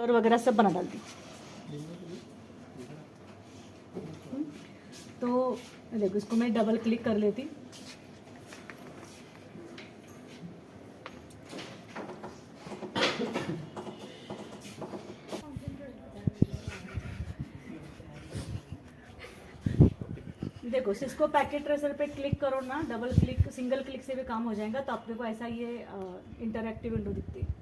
और वगैरह सब बना डालती। तो देखो इसको मैं डबल क्लिक कर लेती। देखो सिस्को पैकेट ट्रेसर पे क्लिक करो ना, डबल क्लिक सिंगल क्लिक से भी काम हो जाएगा। तो आप देखो ऐसा ये इंटरैक्टिव विंडो दिखती है।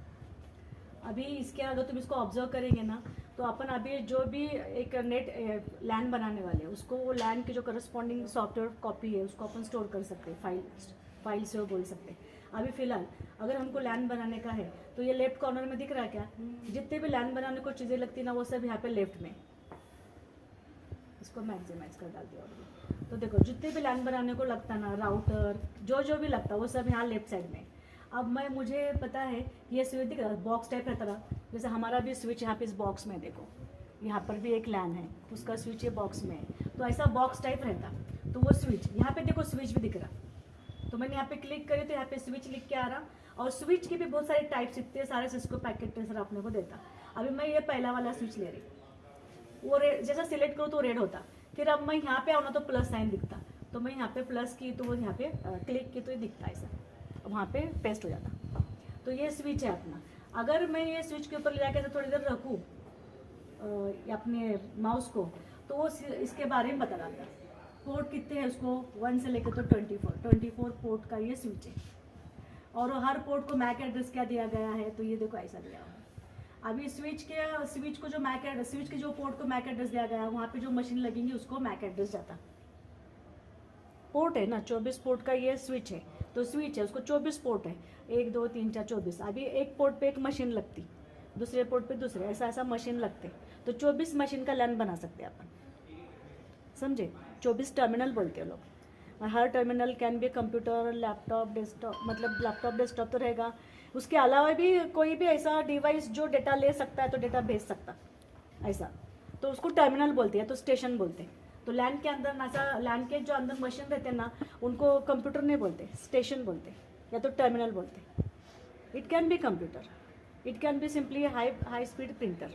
अभी इसके अगर तुम इसको ऑब्जर्व करेंगे ना, तो अपन अभी जो भी एक नेट लैन बनाने वाले हैं उसको, वो लैन की जो करस्पॉन्डिंग सॉफ्टवेयर कॉपी है उसको अपन स्टोर कर सकते हैं, फाइल से वो बोल सकते हैं। अभी फिलहाल अगर हमको लैन बनाने का है तो ये लेफ्ट कॉर्नर में दिख रहा है क्या, जितने भी लैन बनाने को चीज़ें लगती है ना वो सब यहाँ पे लेफ्ट में। इसको मैक्सिमाइज कर डाल दिया। तो देखो जितने भी लैन बनाने को लगता ना, राउटर जो भी लगता वो सब यहाँ लेफ्ट साइड में। अब मुझे पता है ये स्विच दिख रहा है, बॉक्स टाइप रहता रहा, जैसे हमारा भी स्विच यहाँ पे इस बॉक्स में देखो, यहाँ पर भी एक लैन है, उसका स्विच ये बॉक्स में है। तो ऐसा बॉक्स टाइप रहता, तो वो स्विच यहाँ पे देखो स्विच भी दिख रहा। तो मैंने यहाँ पे क्लिक करी तो यहाँ पे स्विच लिख के आ रहा। और स्विच की भी बहुत सारे टाइप्स दिखते हैं, सारे सिस्को पैकेट ट्रेसर अपने को देता। अभी मैं ये पहला वाला स्विच ले रही, वो रेड जैसा सिलेक्ट करो तो रेड होता। फिर अब मैं यहाँ पे आऊँ ना तो प्लस साइन दिखता, तो मैं यहाँ पे प्लस की तो वो यहाँ पे क्लिक की तो ये दिखता ऐसा, वहाँ पे पेस्ट हो जाता। तो ये स्विच है अपना। अगर मैं ये स्विच के ऊपर ले जाकर थोड़ी देर रखूँ अपने माउस को, तो वो इसके बारे में बता डालता। पोर्ट कितने हैं उसको 1 से लेकर तो 24 पोर्ट का ये स्विच है। और हर पोर्ट को मैक एड्रेस क्या दिया गया है, तो ये देखो ऐसा दिया हुआ। अभी स्विच को जो स्विच के जो पोर्ट को मैक एड्रेस दिया गया है, वहाँ पे जो मशीन लगेंगी उसको मैक एड्रेस जाता। पोर्ट है ना 24 पोर्ट का ये स्विच है, तो स्विच है उसको 24 पोर्ट है, 1 2 3 4 24। अभी एक पोर्ट पे एक मशीन लगती, दूसरे पोर्ट पे दूसरे, ऐसा मशीन लगते, तो 24 मशीन का लैन बना सकते हैं अपन, समझे। 24 टर्मिनल बोलते हैं लोग। और हर terminal can be computer, laptop, desktop, मतलब लैपटॉप डेस्कटॉप तो रहेगा, उसके अलावा भी कोई भी ऐसा डिवाइस जो डेटा ले सकता है तो डेटा भेज सकता ऐसा, तो उसको टर्मिनल बोलते हैं, तो स्टेशन बोलते हैं। तो लैन के अंदर ना, लैन के जो अंदर मशीन रहते हैं ना, उनको कंप्यूटर नहीं बोलते, स्टेशन बोलते या तो टर्मिनल बोलते। It can be computer, it can be simply high speed printer,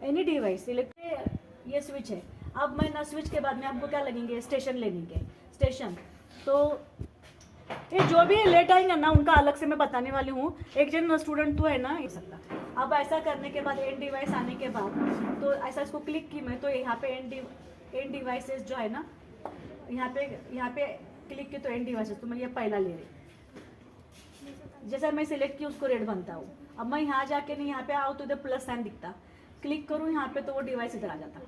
any device electric. ये स्विच है। अब मैं ना स्विच के बाद में आपको क्या लगेंगे, स्टेशन लेंगे, स्टेशन। तो ये जो भी लेट आएंगे ना उनका अलग से मैं बताने वाली हूँ। एक जन स्टूडेंट तो है ना ये सकता। अब ऐसा करने के बाद एंड डिवाइस आने के बाद, तो ऐसा इसको क्लिक की मैं, तो यहाँ पे एंड डिवाइसेस जो है ना, यहाँ पे क्लिक की तो एंड डिवाइसेस, तो मैं ये पहला ले रही। जैसा मैं सिलेक्ट की उसको रेड बनता हूँ। अब मैं यहाँ जाके नहीं, यहाँ पे आओ तो इधर प्लस साइन दिखता, क्लिक करूँ यहाँ पे तो वो डिवाइस इधर आ जाता।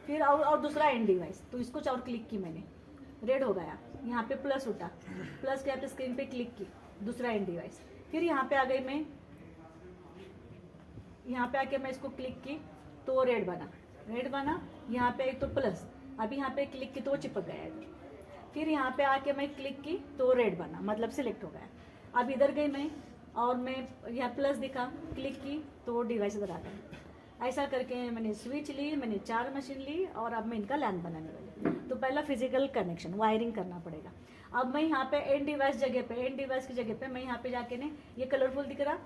फिर और दूसरा एंड डिवाइस, तो इसको और क्लिक की मैंने, रेड हो गया, यहाँ पे प्लस उठा, प्लस के यहाँ पे स्क्रीन पे क्लिक की, दूसरा एंड डिवाइस। फिर यहाँ पे आ गई मैं, यहाँ पे आके मैं इसको क्लिक की तो रेड बना, यहाँ पे तो प्लस, अभी यहाँ पे क्लिक की तो वो चिपक गया इधर। फिर यहाँ पे आके मैं क्लिक की तो रेड बना, मतलब सिलेक्ट हो गया। अब इधर गई मैं और मैं यहाँ प्लस दिखा, क्लिक की तो वो डिवाइस इधर आ गया। ऐसा करके मैंने स्विच ली, मैंने 4 मशीन ली और अब मैं इनका लैन बनाने वाली। तो पहला फिजिकल कनेक्शन वायरिंग करना पड़ेगा। अब मैं यहाँ पे एंड डिवाइस की जगह पे मैं यहाँ पे जाके ने, ये कलरफुल दिख रहा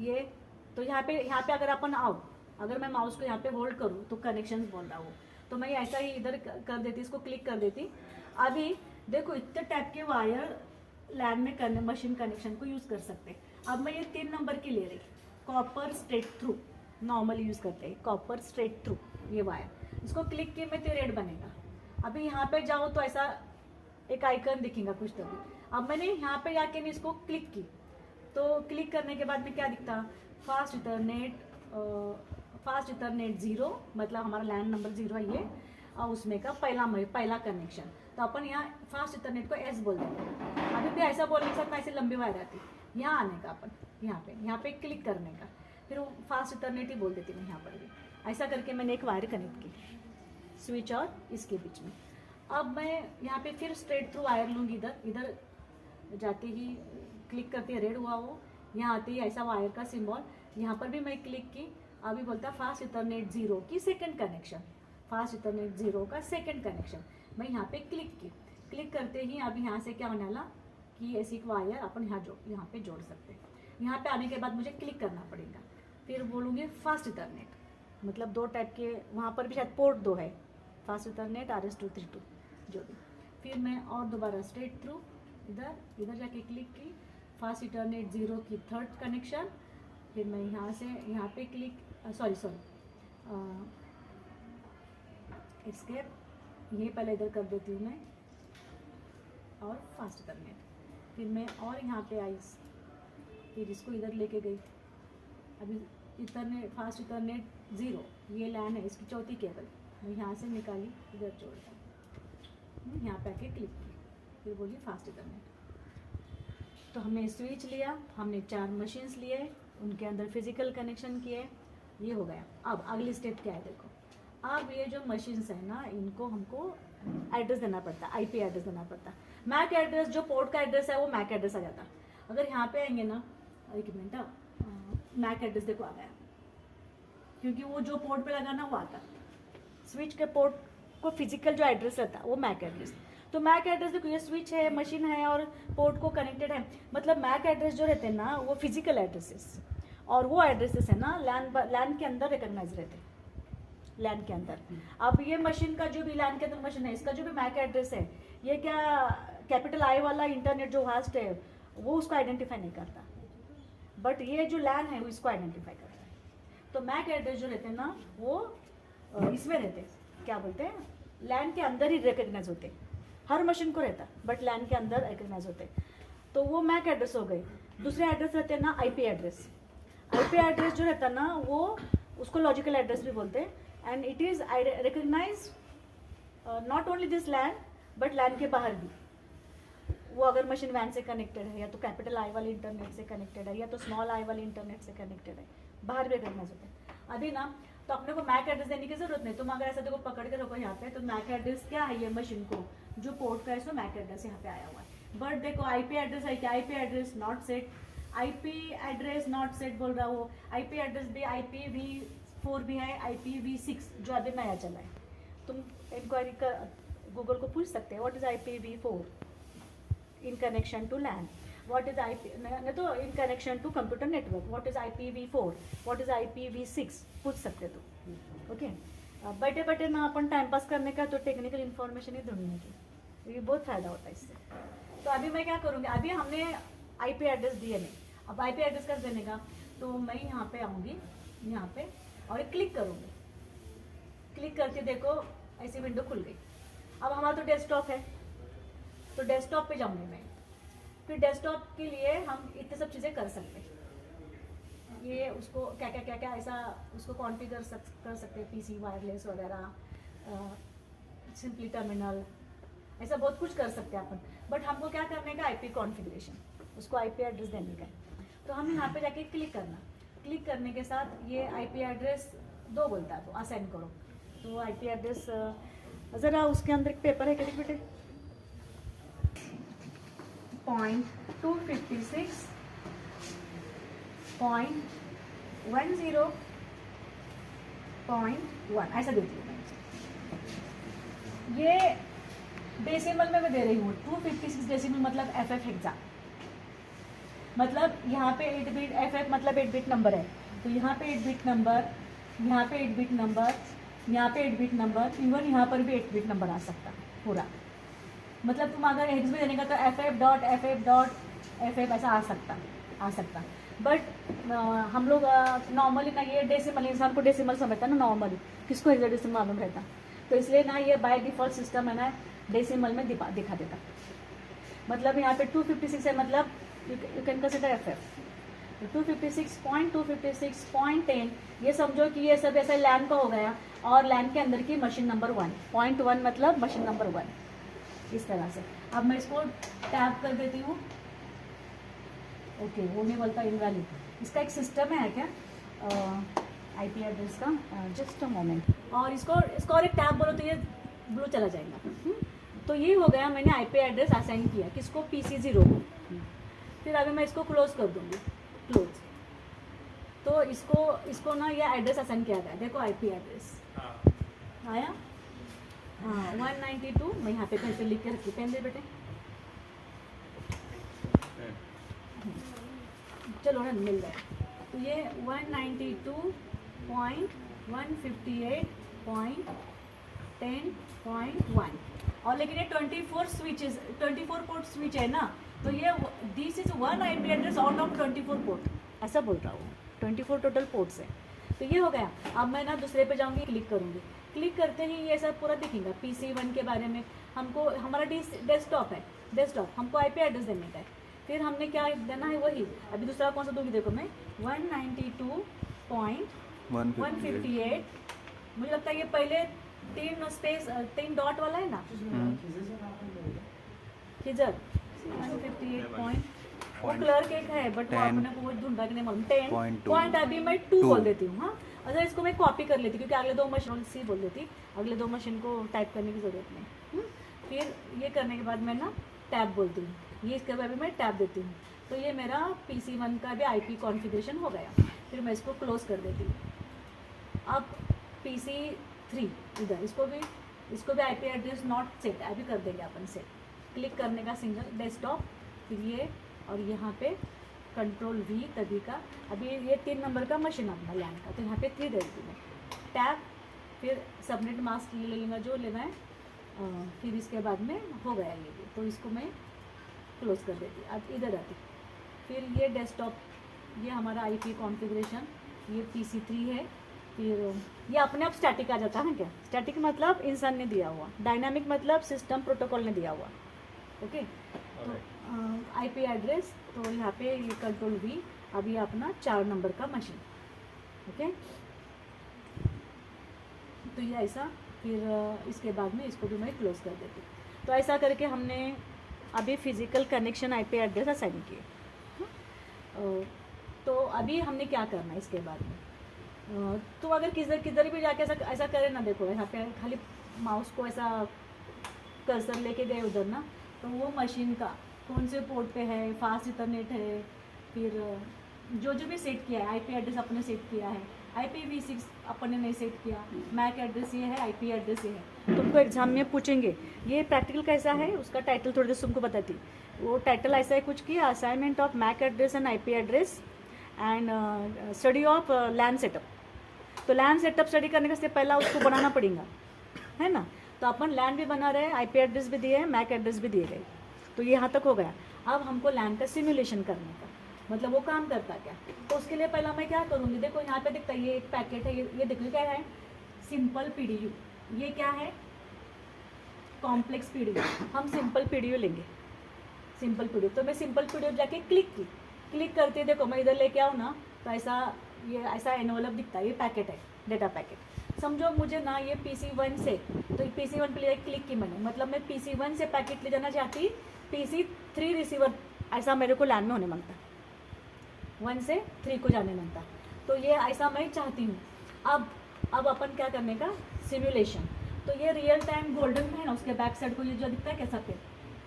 ये, तो यहाँ पे अगर अपन आओ, अगर मैं माउस को यहाँ पे होल्ड करूँ तो कनेक्शंस बोल रहा हूँ, तो मैं ऐसा ही इधर कर देती, इसको क्लिक कर देती। अभी देखो इतने टाइप के वायर लैन में करने, मशीन कनेक्शन को यूज़ कर सकते। अब मैं ये 3 नंबर की ले रही, copper straight through, normally use करते हैं कॉपर स्ट्रेट थ्रू ये वायर। इसको क्लिक किए में तो रेड बनेगा। अभी यहाँ पे जाओ तो ऐसा एक आइकन दिखेगा कुछ तभी। अब मैंने यहाँ पे जाके नहीं इसको क्लिक की, तो क्लिक करने के बाद में क्या दिखता, फास्ट इथरनेट 0, मतलब हमारा लैंड नंबर 0 है ये, और उसमें का पहला कनेक्शन। तो अपन यहाँ फास्ट इथरनेट को एस बोल देंगे। अभी भी ऐसा बोलने के साथ ऐसे लंबी वायर आती, यहाँ आने का अपन यहाँ पे क्लिक करने का, फिर वो फास्ट इथरनेट ही बोल देती मैं यहाँ पर भी। ऐसा करके मैंने एक वायर कनेक्ट की स्विच और इसके बीच में। अब मैं यहाँ पे फिर स्ट्रेट थ्रू वायर लूँगी, इधर जाते ही क्लिक करते ही रेड हुआ वो, यहाँ आते ही ऐसा वायर का सिंबल, यहाँ पर भी मैं क्लिक की। अभी बोलता फास्ट इथरनेट 0 की सेकंड कनेक्शन, फास्ट इथरनेट 0 का सेकंड कनेक्शन। मैं यहाँ पे क्लिक करते ही अब यहाँ से क्या होने वाला कि ऐसी एक वायर अपन यहाँ पे जोड़ सकते हैं। यहाँ पे आने के बाद मुझे क्लिक करना पड़ेगा, फिर बोलूँगी फास्ट इथरनेट, मतलब 2 टाइप के, वहाँ पर भी शायद पोर्ट 2 है, फास्ट इथरनेट RS-232 जो भी। फिर मैं और दोबारा स्ट्रेट थ्रू इधर जाके क्लिक की, फास्ट इथरनेट 0 की 3rd कनेक्शन। फिर मैं यहाँ से यहाँ पे क्लिक, सॉरी एस्केप, ये पहले इधर कर देती हूँ मैं, और फास्ट इथरनेट। फिर मैं और यहाँ पे आई, फिर इसको इधर लेके गई। अभी इथरनेट फास्ट इथरनेट 0 ये लैन है, इसकी 4थी केबल मैं यहाँ से निकाली, इधर जोड़ दी, यहाँ पे आके क्लिक की, फिर बोली फास्ट इथरनेट। तो हमने स्विच लिया, हमने 4 मशीन्स लिए, उनके अंदर फिजिकल कनेक्शन किए, ये हो गया। अब अगली स्टेप क्या है देखो, अब ये जो मशीन्स है ना, इनको हमको एड्रेस देना पड़ता है, IP एड्रेस देना पड़ता है। मैक एड्रेस जो पोर्ट का एड्रेस है वो मैक एड्रेस आ जाता है। अगर यहाँ पे आएंगे ना, एक मिनट, मैक एड्रेस देखो आ गया, क्योंकि वो जो पोर्ट पे लगा ना वो आता। स्विच के पोर्ट को फिजिकल जो एड्रेस रहता है वो मैक एड्रेस। तो मैक एड्रेस देखो, ये स्विच है, मशीन है और पोर्ट को कनेक्टेड है, मतलब मैक एड्रेस जो रहते हैं ना वो फिजिकल एड्रेसेस, और वो एड्रेसेस है ना लैन के अंदर रिकॉग्नाइज रहते हैं, लैन के अंदर। अब ये मशीन का जो भी लैन के अंदर मशीन है, इसका जो भी मैक एड्रेस है, ये क्या कैपिटल I वाला इंटरनेट जो होस्ट है वो उसको आइडेंटिफाई नहीं करता, बट ये जो लैन है वो इसको आइडेंटिफाई करता है। तो मैक एड्रेस जो रहते हैं ना वो इसमें रहते हैं, क्या बोलते हैं, लैन के अंदर ही रिकॉग्नाइज होते हैं। हर मशीन को रहता बट लैन के अंदर रिकॉग्नाइज होते हैं। तो वो मैक एड्रेस हो गए। दूसरे एड्रेस रहते हैं ना IP एड्रेस। IP एड्रेस जो रहता है ना वो उसको लॉजिकल एड्रेस भी बोलते हैं, and it is recognize not only this LAN but LAN के बाहर भी। वो अगर मशीन वैन से कनेक्टेड है, या तो कैपिटल I वाले इंटरनेट से कनेक्टेड है, या तो स्मॉल I वाले इंटरनेट से कनेक्टेड है, बाहर भी रिकॉग्नाइज होते हैं। अभी ना तो अपने को मैक एड्रेस देने की जरूरत नहीं। तुम अगर ऐसा देखो पकड़ के रखो यहाँ पे, तो मैक एड्रेस क्या है, ये मशीन को जो पोर्ट का है इसमें मैक एड्रेस यहाँ पे आया हुआ है। बट देखो IP एड्रेस है क्या, IP address not set, IP address not set बोल रहा हो। IP एड्रेस भी IPv4 भी है, IPv6 जो अभी नया चला है। तुम इंक्वायरी कर गूगल को पूछ सकते हैं what is IPv4 in connection to LAN, what is IP नहीं तो in connection to computer network, what is IPv4, what is IPv6 पूछ सकते तो। ओके, बैठे बैठे ना अपन टाइम पास करने का, तो टेक्निकल इन्फॉर्मेशन ही ढूंढने की, ये बहुत फ़ायदा होता है इससे। तो अभी मैं क्या करूँगी, अभी हमने IP एड्रेस दिए नहीं, अब IP एड्रेस कर देने का, तो मैं यहाँ पे आऊँगी, यहाँ पे और क्लिक करूँगी। क्लिक करके देखो ऐसी विंडो खुल गई। अब हमारा तो डेस्कटॉप है, तो डेस्कटॉप पे जाऊँगी मैं। फिर डेस्कटॉप के लिए हम इतने सब चीज़ें कर सकते हैं, ये उसको क्या ऐसा उसको कॉन्फ़िगर कर सकते हैं, PC वायरलेस वगैरह, सिंपली टर्मिनल, ऐसा बहुत कुछ कर सकते हैं अपन। बट हमको क्या करने का, IP कॉन्फ़िगरेशन, उसको IP एड्रेस देने का। तो हम यहाँ पे जाके क्लिक करना, क्लिक करने के साथ ये IP एड्रेस 2 बोलता है, तो असाइन करो। तो IP एड्रेस ज़रा उसके अंदर एक पेपर है, क्या बेटे, 256.10.1 ऐसा देती हूँ मैं। ये डेसिमल में मैं दे रही हूँ, 256 डेसिमल मतलब FF हेक्सा, मतलब यहाँ पे 8 बिट, FF मतलब 8 बिट नंबर है, तो यहाँ पे 8 बिट नंबर, यहाँ पे 8 बिट नंबर, यहाँ पे 8 बिट नंबर, इवन यहाँ पर भी 8 बिट नंबर आ सकता है पूरा। मतलब तुम अगर हेक्स में देने का तो FF.FF.FF ऐसा आ सकता। बट हम लोग नॉर्मली ना ये डेसिमल, इंसान को डेसिमल समझता है ना नॉर्मली, किसको हेक्साडेसिमल मालूम रहता, तो इसलिए ना ये बाय डिफॉल्ट सिस्टम है ना डेसिमल में दिखा देता। मतलब यहाँ पे 256 है, मतलब यू कैन कंसिडर FF। 256.256.10 ये समझो कि ये सब ऐसा लैन का हो गया, और लैन के अंदर की मशीन नंबर 1.1 मतलब मशीन नंबर 1, इस तरह से। अब मैं इसको टैप कर देती हूँ। ओके, वो नहीं बोलता इनवैलिड। इसका एक सिस्टम है क्या IP एड्रेस का, जस्ट अ मोमेंट, और इसको और एक टैप बोलो तो ये ब्लू चला जाएगा। तो ये हो गया, मैंने IP एड्रेस असाइन किया किसको, PC0 को। फिर अभी मैं इसको क्लोज कर दूँगी, क्लोज। तो इसको ना ये एड्रेस असाइन किया गया, देखो IP एड्रेस आया, हाँ 192। मैं यहाँ पे पेन से लिख के रखी, पेन दे बेटे, चलो ना मिल गया। तो ये 192.158.10.1 और लेकिन ये 24 स्विचेस 24 पोर्ट स्विच है ना, तो ये this is one IP address out of 24 port, ऐसा बोल रहा हूँ, 24 टोटल पोर्ट्स है। तो ये हो गया। अब मैं ना दूसरे पे जाऊँगी, क्लिक करूँगी, क्लिक करते ही ये सब पूरा दिखेगा। PC1 के बारे में हमको, हमारा डेस्कटॉप है, डेस्कटॉप हमको आईपी एड्रेस देने का है। फिर हमने क्या देना है वही, अभी दूसरा कौन सा दूँगी देखो मैं 192.158, मुझे लगता है ये पहले 3 डॉट वाला है ना, किधर 158 वो क्लर्क एक है, बट वो अपने को ढूंढा कि नहीं मालूम। 10 अभी मैं 2 बोल देती हूँ। हाँ, अच्छा इसको मैं कॉपी कर लेती क्योंकि अगले 2 मशीन सी बोल देती, अगले 2 मशीन को टाइप करने की ज़रूरत नहीं। फिर ये करने के बाद मैं ना टैब बोलती हूँ, ये इसके बाद मैं टैब देती हूँ। तो ये मेरा PC1 का भी IP कॉन्फ़िगरेशन हो गया। फिर मैं इसको क्लोज कर देती हूँ। अब PC3 इधर इसको भी IP एड्रेस नॉट सेट अभी कर देंगे अपन सेट। क्लिक करने का सिंगल डेस्कटॉप, फिर ये और यहाँ पे Ctrl+V तभी का। अभी ये 3 नंबर का मशीन अपना लैंड का, तो यहाँ पे 3 दे देती मैं, टैब, फिर सबनेट मास्क ले लूँगा जो लेना है। फिर इसके बाद में हो गया ये भी, तो इसको मैं क्लोज कर देती। अब इधर आती, फिर ये डेस्कटॉप, ये हमारा IP कॉन्फ़िगरेशन, ये PC3 है। फिर ये अपने आप स्टैटिक आ जाता है ना, क्या स्टैटिक मतलब इंसान ने दिया हुआ, डायनामिक मतलब सिस्टम प्रोटोकॉल ने दिया हुआ। ओके, तो IP एड्रेस, तो यहाँ पे ये Ctrl+V, अभी अपना 4 नंबर का मशीन। ओके, तो ये ऐसा, फिर इसके बाद में इसको भी मैं क्लोज कर देती हूँ। तो ऐसा करके हमने अभी physical connection IP address assign किए। तो अभी हमने क्या करना है इसके बाद में, तो अगर किधर भी जाके ऐसा करें ना, देखो यहाँ पे खाली माउस को ऐसा कर्सर लेके गए उधर ना, तो वो मशीन का कौन से पोर्ट पे है, फास्ट इथरनेट है, फिर जो भी सेट किया है, IP एड्रेस अपने सेट किया है, IPv6 अपने नहीं सेट किया, मैक एड्रेस ये है, IP एड्रेस ये है। तुमको एग्जाम में पूछेंगे ये प्रैक्टिकल कैसा है, उसका टाइटल थोड़ी देर तुमको बताती। वो टाइटल ऐसा है कुछ कि assignment of MAC address and IP address and study of LAN setup. तो लैन सेटअप स्टडी करने का से पहला उसको बनाना पड़ेगा, है ना। तो अपन लैन भी बना रहे हैं, IP एड्रेस भी दिए हैं, मैक एड्रेस भी दिए गए। तो ये यहाँ तक हो गया। अब हमको लैन का सिमुलेशन करने का, मतलब वो काम करता क्या, तो उसके लिए पहला मैं क्या करूँगी, देखो यहाँ पे दिखता है ये एक पैकेट है, ये देखो क्या है, सिंपल PDU। ये क्या है, कॉम्प्लेक्स PDU। हम सिंपल PDU लेंगे, सिंपल PDU। तो मैं सिंपल PDU जाके क्लिक करती है, देखो मैं इधर लेके आऊँ ना, तो ऐसा एनवलप दिखता है, ये पैकेट है, डेटा पैकेट। समझो मुझे ना ये PC1 से, तो PC1 पे ले क्लिक की मैंने, मतलब मैं PC1 से पैकेट ले जाना चाहती, PC3 रिसीवर ऐसा मेरे को लैन में होने मांगता, 1 से 3 को जाने मांगता। तो ये ऐसा मैं चाहती हूँ। अब अपन क्या करने का, सिमुलेशन। तो ये रियल टाइम गोल्डन है ना, उसके बैक साइड को ये जो दिखता है कैसा पे,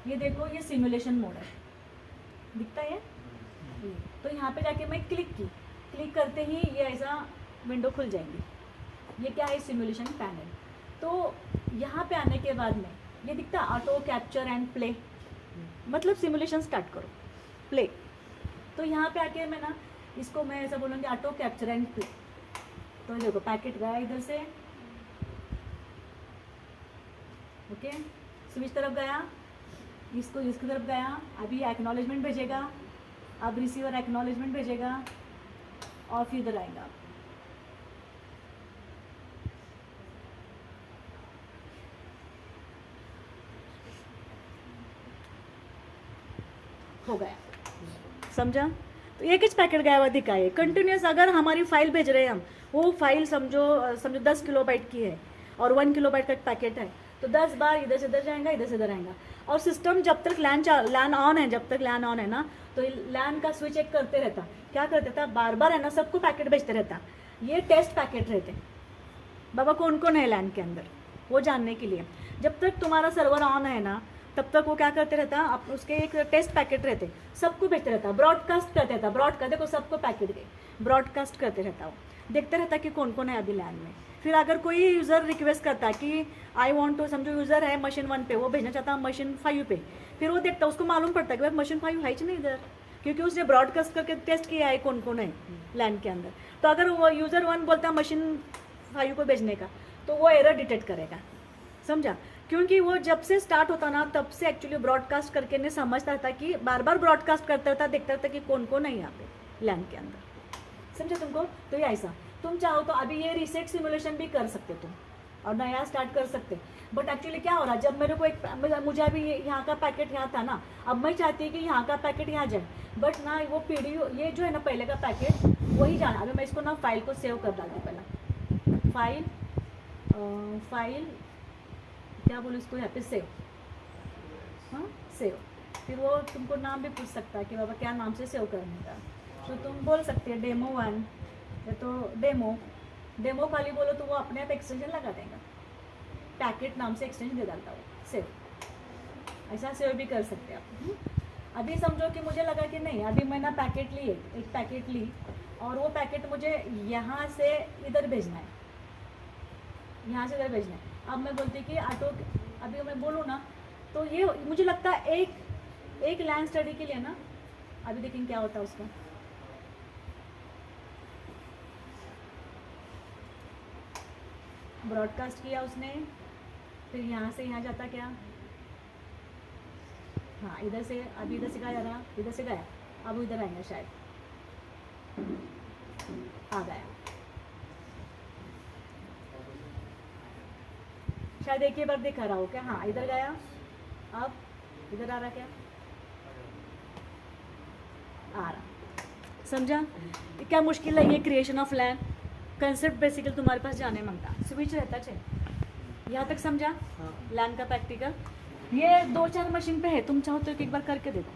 ये देखो ये सिमुलेशन मोड है, दिखता है। तो यहाँ पे जाके मैं क्लिक करते ही ये ऐसा विंडो खुल जाएंगी। ये क्या है, सिमुलेशन पैनल। तो यहाँ पे आने के बाद में ये दिखता है ऑटो कैप्चर एंड प्ले, मतलब सिमुलेशन स्टार्ट करो, प्ले। तो यहाँ पे आके मैं ना इसको मैं ऐसा बोलूँगी ऑटो कैप्चर एंड प्ले। तो देखो पैकेट गया इधर से, ओके, स्विच तरफ गया, इसको इसकी तरफ गया, अभी एक्नॉलेजमेंट भेजेगा, अब रिसीवर एक्नॉलेजमेंट भेजेगा और फिर इधर आएगा। हो गया, समझा। तो एक ही पैकेट गया हुआ दिखा है कंटिन्यूस। अगर हमारी फाइल भेज रहे हैं हम, वो फाइल समझो 10 किलोबाइट की है और 1 किलोबाइट का पैकेट है, तो 10 बार इधर से इधर जाएगा, इधर से इधर आएगा। और सिस्टम जब तक लैन ऑन है, जब तक लैन ऑन है ना, तो लैन का स्विच एक करते रहता, क्या करते था, बार बार है ना सबको पैकेट भेजते रहता। ये टेस्ट पैकेट रहते बाबा, कौन कौन है लैन के अंदर, वो जानने के लिए। जब तक तुम्हारा सर्वर ऑन है ना, तब तक वो क्या करते रहता, आप उसके एक टेस्ट पैकेट रहते, सबको भेजते रहता, ब्रॉडकास्ट करते रहता, ब्रॉडकास्ट देखो सबको पैकेट गए, ब्रॉडकास्ट करते रहता, वो देखते रहता कि कौन कौन है अभी लैन में। फिर अगर कोई यूज़र रिक्वेस्ट करता कि आई वांट टू, समझो यूज़र है मशीन 1 पे, वो भेजना चाहता मशीन 5 पे, फिर वो देखता, उसको मालूम पड़ता कि भाई मशीन 5 है ही नहीं इधर, क्योंकि उसने ब्रॉडकास्ट करके टेस्ट किया है कौन कौन है लैन के अंदर। तो अगर वो यूज़र 1 बोलता मशीन 5 को भेजने का, तो वो एरर डिटेक्ट करेगा, समझा? क्योंकि वो जब से स्टार्ट होता ना तब से एक्चुअली ब्रॉडकास्ट करके ने समझता था कि बार बार ब्रॉडकास्ट करता था, देखता था कि कौन कौन है यहाँ पे लैन के अंदर, समझा तुमको? तो ये ऐसा तुम चाहो तो अभी ये रीसेट सिमुलेशन भी कर सकते तुम और नया स्टार्ट कर सकते। बट एक्चुअली क्या हो रहा है, जब मेरे को मुझे अभी यहाँ का पैकेट यहाँ था ना, अब मैं चाहती हूँ कि यहाँ का पैकेट यहाँ जाए, बट ना वो पीडीओ ये जो है ना पहले का पैकेट वही जाना। अभी मैं इसको ना फाइल को सेव कर डालती पहला, फाइल क्या बोलूँ इसको यहाँ पे सेव, हाँ सेव। फिर वो तुमको नाम भी पूछ सकता है कि बाबा क्या नाम से सेव करने का, तो तुम बोल सकते हैं डेमो1 या तो डेमो खाली बोलो तो वो अपने आप एक्सटेंशन लगा देगा, पैकेट नाम से एक्सटेंशन दे डालता वो सेव। ऐसा सेव भी कर सकते हैं आप। अभी समझो कि मुझे लगा कि नहीं, अभी मैं ना पैकेट ली एक पैकेट ली और वो पैकेट मुझे यहाँ से इधर भेजना है, यहाँ से इधर भेजना है। अब मैं बोलती कि ऑटो, अभी मैं बोलूँ ना तो ये मुझे लगता है एक लैन स्टडी के लिए ना, अभी देखेंगे क्या होता है उसका। ब्रॉडकास्ट किया उसने, फिर यहाँ से यहाँ जाता क्या, हाँ इधर से, अभी इधर से गया रहा, इधर से गया, अब इधर आएगा शायद, आ गया शायद, एक ही बार दिखा रहा हो क्या, हाँ इधर गया, अब इधर आ रहा क्या, आ रहा, समझा? क्या मुश्किल है ये creation of LAN, concept basically तुम्हारे पास जाने मांगता, स्विच रहता चाहिए। यहाँ तक समझा लैन का प्रैक्टिकल? ये 2-4 मशीन पे है, तुम चाहो तो एक बार करके देखो।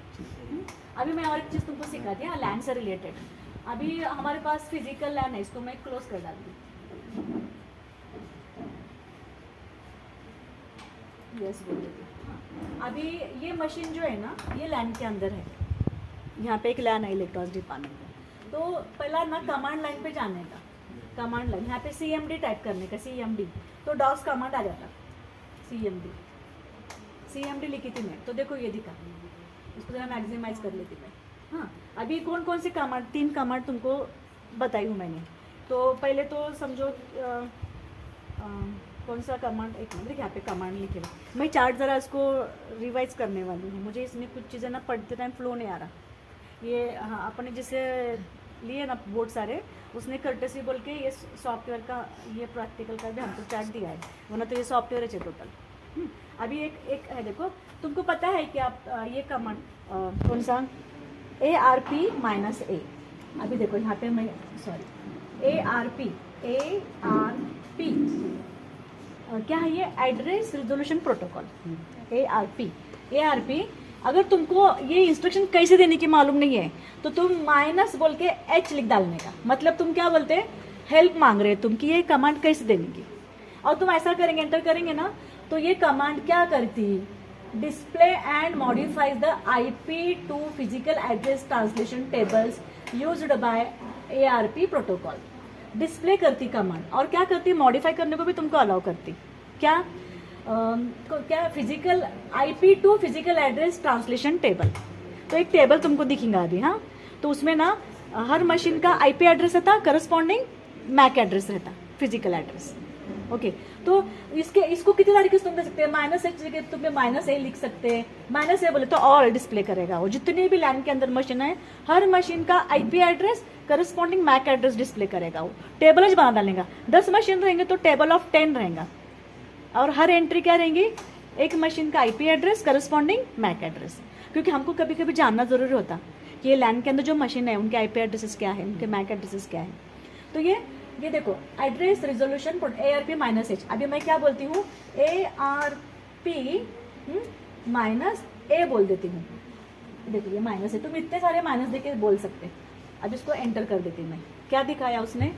अभी मैं और एक चीज़ तुमको सिखा दिया लैन से रिलेटेड। अभी हमारे पास फिजिकल लैन है, इसको मैं क्लोज कर डालती, यस बोल देती। अभी ये मशीन जो है ना ये लैन के अंदर है, यहाँ पे एक लैन है इलेक्ट्रॉनिक्स डिपार्टमेंट में। तो पहला ना कमांड लाइन पे जाने का, कमांड लाइन यहाँ पे CMD टाइप करने का, CMD, तो डॉस कमांड आ जाता, CMD लिखी थी मैं, तो देखो ये दिखा, इसको जरा मैक्सिमाइज कर लेती मैं। हाँ अभी कौन कौन से कमांड, 3 कमांड तुमको बताई हूँ मैंने। तो पहले तो समझो कौन सा कमांड, एक मिनट यहाँ पे कमांड लिखे हुआ, मैं चार्ट ज़रा इसको रिवाइज करने वाली हूँ, मुझे इसमें कुछ चीज़ें ना पढ़ते टाइम फ्लो नहीं आ रहा। ये हाँ अपने जैसे लिए ना बोर्ड सारे, उसने कर्टेसी बोल के ये सॉफ्टवेयर का, ये प्रैक्टिकल का भी हमको चार्ट दिया है, वरना तो ये सॉफ्टवेयर है टोटल। अभी एक है देखो, तुमको पता है कि आप ये कमांड कौन सा ARP-A, अभी देखो यहाँ पे मैं सॉरी ARP क्या है ये, एड्रेस रिजोल्यूशन प्रोटोकॉल, ARP। अगर तुमको ये इंस्ट्रक्शन कैसे देने की मालूम नहीं है तो तुम माइनस बोल के H लिख डालने का, मतलब तुम क्या बोलते हैं, हेल्प मांग रहे तुम कि ये कमांड कैसे देने की। और तुम ऐसा करेंगे, एंटर करेंगे ना, तो ये कमांड क्या करती, display and modifies the IP to physical address translation tables used by ARP protocol. Display करती कमांड, और क्या करती, मॉडिफाई करने को भी तुमको अलाउ करती, क्या क्या physical IP to physical address translation table. तो एक टेबल तुमको दिखेगा अभी, हाँ, तो उसमें ना हर मशीन का IP एड्रेस रहता, करस्पॉन्डिंग मैक एड्रेस रहता, फिजिकल एड्रेस। ओके तो इसको कितनी तरीके से तुम दे सकते हैं, -H तुम -A लिख सकते हैं, -A बोले तो और डिस्प्ले करेगा वो, जितने भी लैन के अंदर मशीन है हर मशीन का IP address corresponding MAC address display करेगा वो, टेबल ही बना डालेगा। 10 मशीन रहेंगे तो टेबल ऑफ 10 रहेगा, और हर एंट्री क्या रहेंगी, एक मशीन का IP address corresponding MAC address. क्योंकि हमको कभी कभी जानना जरूरी होता कि ये लैन के अंदर जो मशीन है उनके IP एड्रेसेस क्या है, उनके मैक एड्रेसेस क्या है। तो ये देखो एड्रेस रिजोल्यूशन ARP-H। अभी मैं क्या बोलती हूँ, ARP-A बोल देती हूँ, देखो ये माइनस है, तुम इतने सारे माइनस देके बोल सकते। अब इसको एंटर कर देती मैं, क्या दिखाया उसने,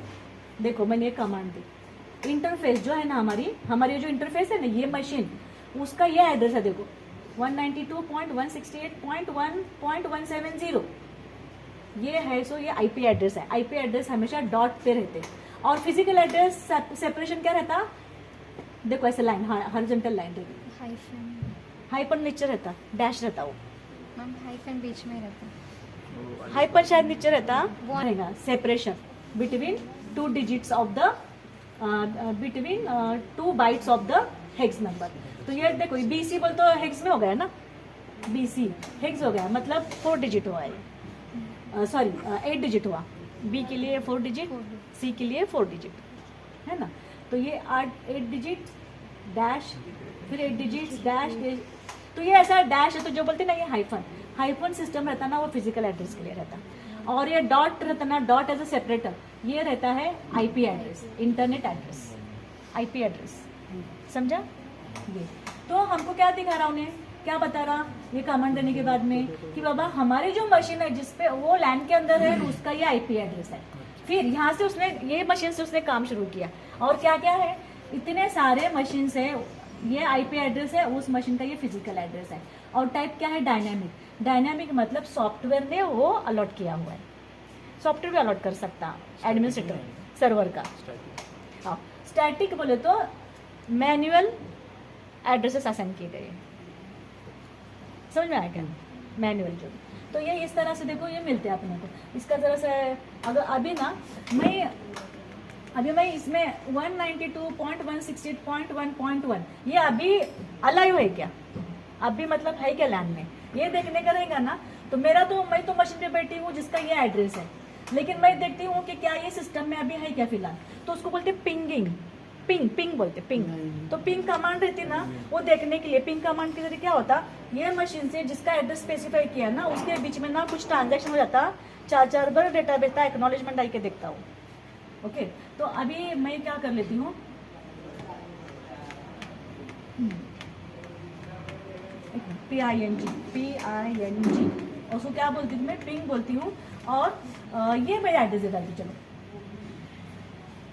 देखो मैंने ये कमांड दी, इंटरफेस जो है ना हमारी जो इंटरफेस है ना ये मशीन, उसका ये एड्रेस है देखो 192.168.1.170, ये है। सो ये IP एड्रेस है, IP एड्रेस हमेशा डॉट पे रहते, और फिजिकल एड्रेस सेपरेशन क्या रहता, देखो ऐसे लाइन, हॉरिजॉन्टल लाइन रहती, हाइफन नीचे रहता, डैश रहता वो, मैम हाइफन बीच में रहता, हाइफन शायद नीचे रहता वो रहेगा, separation between 2 digits of the between 2 bytes of the hex number. तो ये देखो BC बोल तो हेक्स में हो गया ना, BC हेक्स हो गया, मतलब 4 डिजिट हुआ है, सॉरी 8 डिजिट हुआ। B के लिए 4 डिजिट, C के लिए 4 डिजिट, है ना। तो ये 8 डिजिट डैश, फिर 8 डिजिट डैश, तो ये ऐसा डैश है, तो जो बोलते हैं ना ये हाइफन सिस्टम रहता ना वो फिजिकल एड्रेस के लिए रहता, और ये डॉट रहता ना, डॉट एज अ सेपरेटर, ये रहता है IP address, internet address, IP address, समझा ये। तो हमको क्या दिखा रहा उन्हें, क्या बता रहा ये कमांड देने के बाद में कि बाबा हमारी जो मशीन है जिसपे वो लैन के अंदर है उसका ये IP एड्रेस है। फिर यहाँ से उसने ये मशीन से उसने काम शुरू किया, और क्या क्या है, इतने सारे मशीन है, ये IP एड्रेस है, उस मशीन का ये फिजिकल एड्रेस है, और टाइप क्या है डायनामिक। डायनामिक मतलब सॉफ्टवेयर ने वो अलॉट किया हुआ है, सॉफ्टवेयर भी अलॉट कर सकता एडमिनिस्ट्रेटर सर्वर का। हाँ, स्टैटिक बोले तो मैन्युअल एड्रेसेस असाइन किए गए, समझ में आया क्या, मैनुअल जो। तो ये इस तरह से देखो ये मिलते हैं अपने को। इसका जरा सा अगर अभी ना मैं इसमें 192.168.1.1 ये अभी अलाइव है क्या, अभी मतलब है क्या लैन में, ये देखने का रहेगा ना। तो मैं तो मशीन पे बैठी हूँ जिसका ये एड्रेस है, लेकिन मैं देखती हूँ कि क्या ये सिस्टम में अभी है क्या फिलहाल, तो उसको बोलते पिंगिंग, पिंग बोलते पिंग। तो पिंग कमांड रहती ना, वो देखने के लिए पिंग कमांड के जरिए क्या होता, ये मशीन से जिसका एड्रेस स्पेसिफाई किया ना उसके बीच में ना कुछ ट्रांजैक्शन हो जाता, 4 बार डेटा भेजता, एक्नॉलेजमेंट आई के देखता हूँ। ओके, तो अभी मैं क्या कर लेती हूँ, PING उसको क्या बोलती हूँ मैं, पिंग बोलती हूँ। और ये मेरा एड्रेस दे डालती, चलो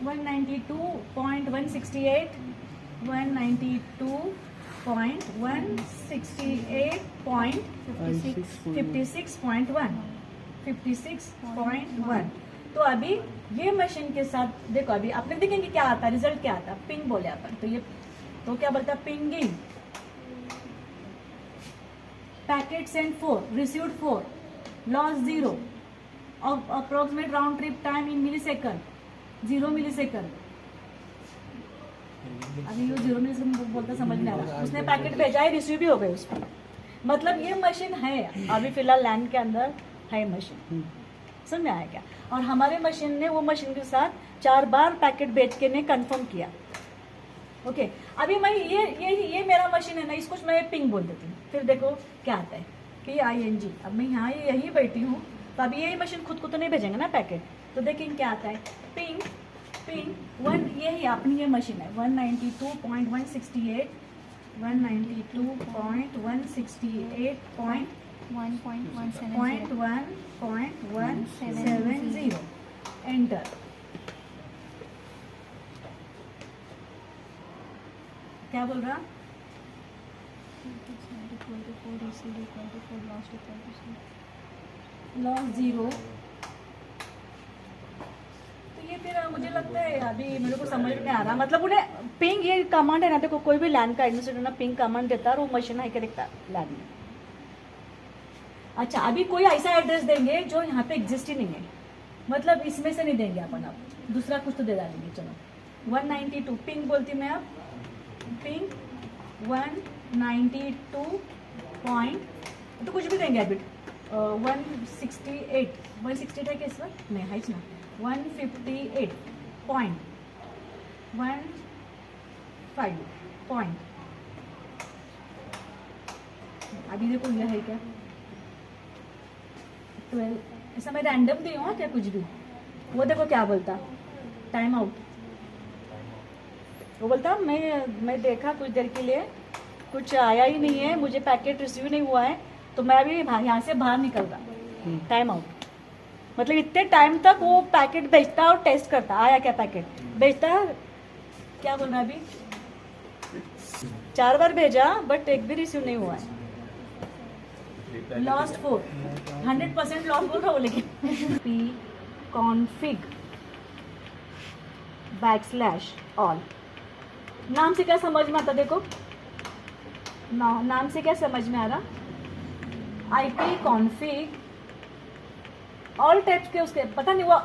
192.168.156.1 तो अभी ये मशीन के साथ देखो, अभी आपने देखेंगे क्या आता है, रिजल्ट क्या आता है, पिंग बोले अपन। तो ये तो क्या बोलता है, pinging packet send 4 received 4 loss 0 approximate round trip time in millisecond 0 millisecond. अभी ये 0 मिलीसेकंड बोलता समझ नहीं आ रहा, उसने पैकेट भेजा है, रिसीव भी हो गए उसको, मतलब ये मशीन है अभी फिलहाल लैंड के अंदर है मशीन, समझ में आया क्या। और हमारे मशीन ने वो मशीन के साथ 4 बार पैकेट भेज के ने कंफर्म किया। ओके, अभी मैं ये मेरा मशीन है ना, इसको मैं पिंग बोल देती हूँ, फिर देखो क्या आता है, PING। अब मैं यहाँ यही बैठी हूँ, तो अभी यही मशीन खुद को तो नहीं भेजेंगे ना पैकेट, तो देखेंगे क्या आता है, पिंग 1, यही अपनी ये मशीन है 192.168.1.170 एंटर। क्या बोल रहा, लॉस 0। तो ये फिर मुझे लगता है अभी मेरे को समझ में आ रहा, मतलब उन्हें पिंग ये कमांड है ना, देखो कोई भी लैन का एडमिनिस्ट्रेटर ना पिंग कमांड देता है और वो मशीन है क्या देखता लैन में। अच्छा, अभी कोई ऐसा एड्रेस देंगे जो यहाँ पे एग्जिस्ट ही नहीं है, मतलब इसमें से नहीं देंगे अपन, अब दूसरा कुछ तो दे डालेंगे। चलो 192 पिंग बोलती मैं, अब पिंग 192 पॉइंट, तो कुछ भी देंगे अभी 168 है क्या इस वक्त, नहीं है ना, 158.15 पॉइंट। अभी देखो यह है क्या 12, ऐसा मैं रैंडम दी हूँ क्या कुछ भी, वो देखो क्या बोलता, टाइम आउट। वो बोलता मैं देखा कुछ देर के लिए कुछ आया ही नहीं है, मुझे पैकेट रिसीव नहीं हुआ है, तो मैं अभी यहाँ से बाहर निकल रहा, टाइम आउट। मतलब इतने टाइम तक वो पैकेट भेजता और टेस्ट करता, आया क्या पैकेट भेजता, क्या बोल रहा, अभी 4 बार भेजा बट एक भी रिसीव नहीं हुआ है, लॉस्ट 4, 100% लॉस बोल रहा हूँ, लेकिन config \all नाम से क्या समझ में आता, देखो नाम से क्या समझ में आ रहा, IP config ऑल टाइप्स के उसके पता नहीं वो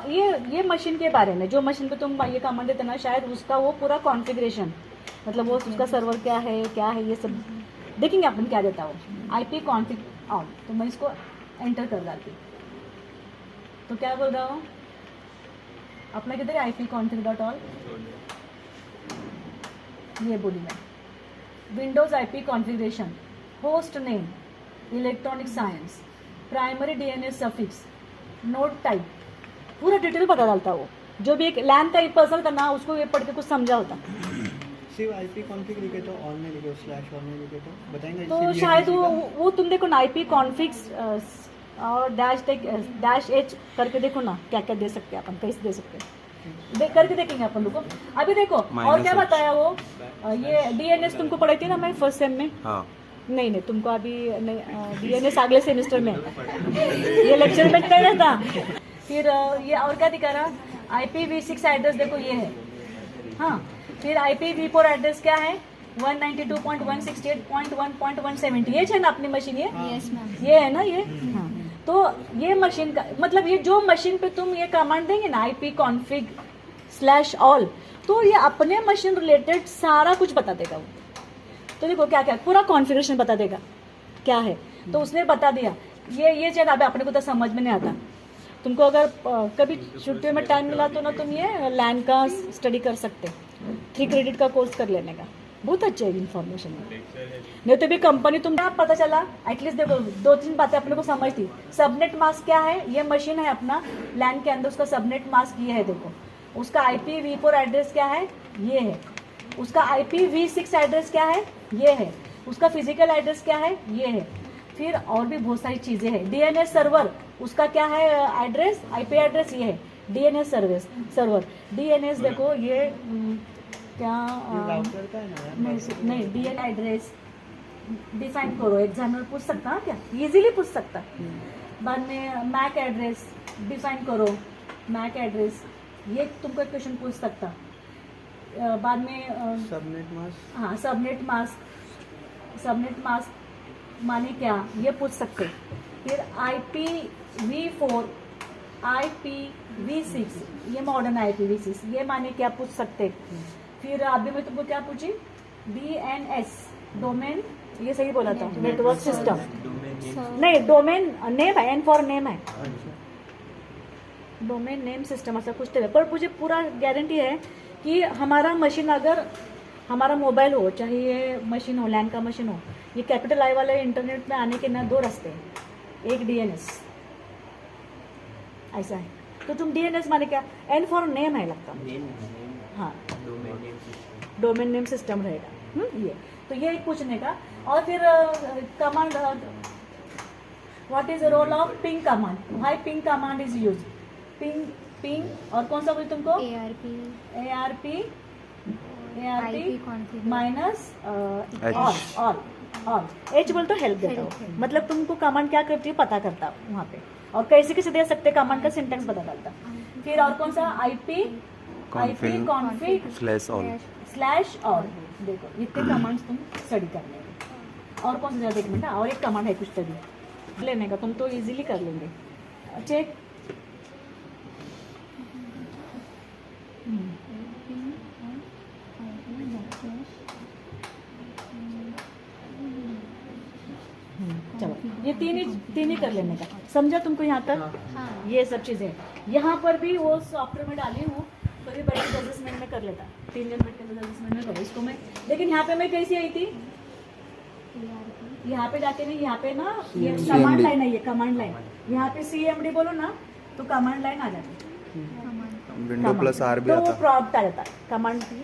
ये मशीन के बारे में, जो मशीन पे तुम ये कमांड देते ना, शायद उसका वो पूरा कॉन्फ़िगरेशन, मतलब वो उसका सर्वर क्या है ये सब देखेंगे अपन क्या देता वो IP कॉन्फ़िग ऑन। तो मैं इसको एंटर कर डालती हूँ, तो क्या बोल रहा हूँ अपना किधर है IP कॉन्फ़िग डॉट ऑल, ये बोली मैं, Windows IP configuration, host name, electronic science, primary DNS suffix, node type, पूरा डिटेल पता डालता वो। जो भी एक लैन का पजल था ना, उसको ये पढ़ के कुछ समझा होता। सिर्फ IP कॉन्फ़िग लिखे तो ऑन में लिखे स्लैश ऑन में लिखे तो बताएंगे तो शायद वो तुम देखो ना IP कॉन्फ़िग और -H करके देखो ना, क्या क्या दे सकते हैं अपन, कैसे दे सकते हैं करके देखेंगे अपन लोग को। अभी देखो और क्या बताया वो, ये DNS तुमको पढ़ाई थी ना मैं फर्स्ट सेम में। हाँ। नहीं तुमको अभी नहीं, DNS अगले सेमेस्टर में, ये लेक्चर में नहीं रहता। फिर ये और क्या दिखा रहा, IPv6 एड्रेस देखो ये है। हाँ, फिर IPv4 एड्रेस क्या है, 192.168.1.170, ये है ना अपनी मशीन, ये है ना ये। हाँ, तो ये मशीन का मतलब, ये जो मशीन पे तुम ये कमांड देंगे ना IP कॉन्फ़िग /all, तो ये अपने मशीन रिलेटेड सारा कुछ बता देगा वो। तो देखो क्या क्या पूरा कॉन्फ़िगरेशन बता देगा क्या है, तो उसने बता दिया। ये चीज़ अभी अपने को तो समझ में नहीं आता। तुमको अगर कभी छुट्टियों में टाइम मिला तो ना तुम ये लैन का स्टडी कर सकते, 3 क्रेडिट का कोर्स कर लेने का, बहुत अच्छा है इन्फॉर्मेशन। नहीं तो भी कंपनी तुम क्या पता चला, एटलीस्ट देखो 2-3 बातें अपने को समझ थी। सबनेट मास्क क्या है, ये मशीन है अपना लैन के अंदर, उसका सबनेट मास्क ये है देखो। उसका IPv4 एड्रेस क्या है, ये है। उसका IPv6 एड्रेस क्या है, ये है। उसका फिजिकल एड्रेस क्या है, ये है। फिर और भी बहुत सारी चीज़ें हैं। DNS सर्वर, उसका क्या है एड्रेस, IP एड्रेस ये है। DNS सर्वर DNS देखो ये क्या नहीं DNS एड्रेस डिफाइन करो, एग्जामिनर पूछ सकता है क्या, इजीली पूछ सकता। बाद में MAC एड्रेस डिफाइन करो, MAC एड्रेस ये तुमको क्वेश्चन पूछ सकता। बाद में सबनेट मास्क, हाँ सबनेट मास्क माने क्या, ये पूछ सकते। फिर IPv4 IPv6 ये मॉडर्न IPv6 ये माने क्या पूछ सकते। फिर अभी मैं तुमको क्या पूछी, DNS डोमेन, ये सही बोला था, नेटवर्क सिस्टम नहीं, डोमेन नेम है, N फॉर नेम है, डोमेन नेम सिस्टम ऐसा कुछ तो। पर मुझे पूरा गारंटी है कि हमारा मशीन, अगर हमारा मोबाइल हो चाहे ये मशीन हो, लैन का मशीन हो, ये कैपिटल I वाले इंटरनेट में आने के ना 2 रास्ते हैं, एक DNS ऐसा है। तो तुम DNS माने क्या, N फॉर नेम है लगता है, हाँ डोमेन नेम सिस्टम रहेगा। ये तो ये पूछने का। और फिर command, what is the role of ping command, why ping command is use, ping और कौन सा बोले तुमको, ARP माइनस ऑल H बोल तो हेल्प देता हो, मतलब तुमको कमांड क्या करती है पता करता वहाँ पे, और कैसे कैसे दे सकते कमांड का सिंटेक्स पता डालता। फिर और कौन सा IP कॉन्फ़िग /all, देखो इतने कमांड्स तुम स्टडी कर लेंगे। और कौन सा ज़्यादा, एक मिनट, और एक कमांड है कुछ स्टडी लेने का, तुम तो इजीली कर लेंगे। चेक चलो ये तीन ही कर लेने का, समझा तुमको यहाँ तक। ये सब चीज़ें यहाँ पर भी वो सॉफ्टवेयर में डाली हूँ, कभी बड़ी 10 मिनट में कर लेता, 3 मिनट के 10 मिनट में करो इसको मैं। लेकिन यहाँ पे मैं कैसी आई थी, यहाँ पे जाके नहीं, यहाँ पे ना ये कमांड लाइन है, ये कमांड लाइन, यहाँ पे CMD बोलो ना तो कमांड लाइन आ जाती है, विंडो प्लस R भी तो आता वो प्रॉम्प्ट आ जाता है कमांड की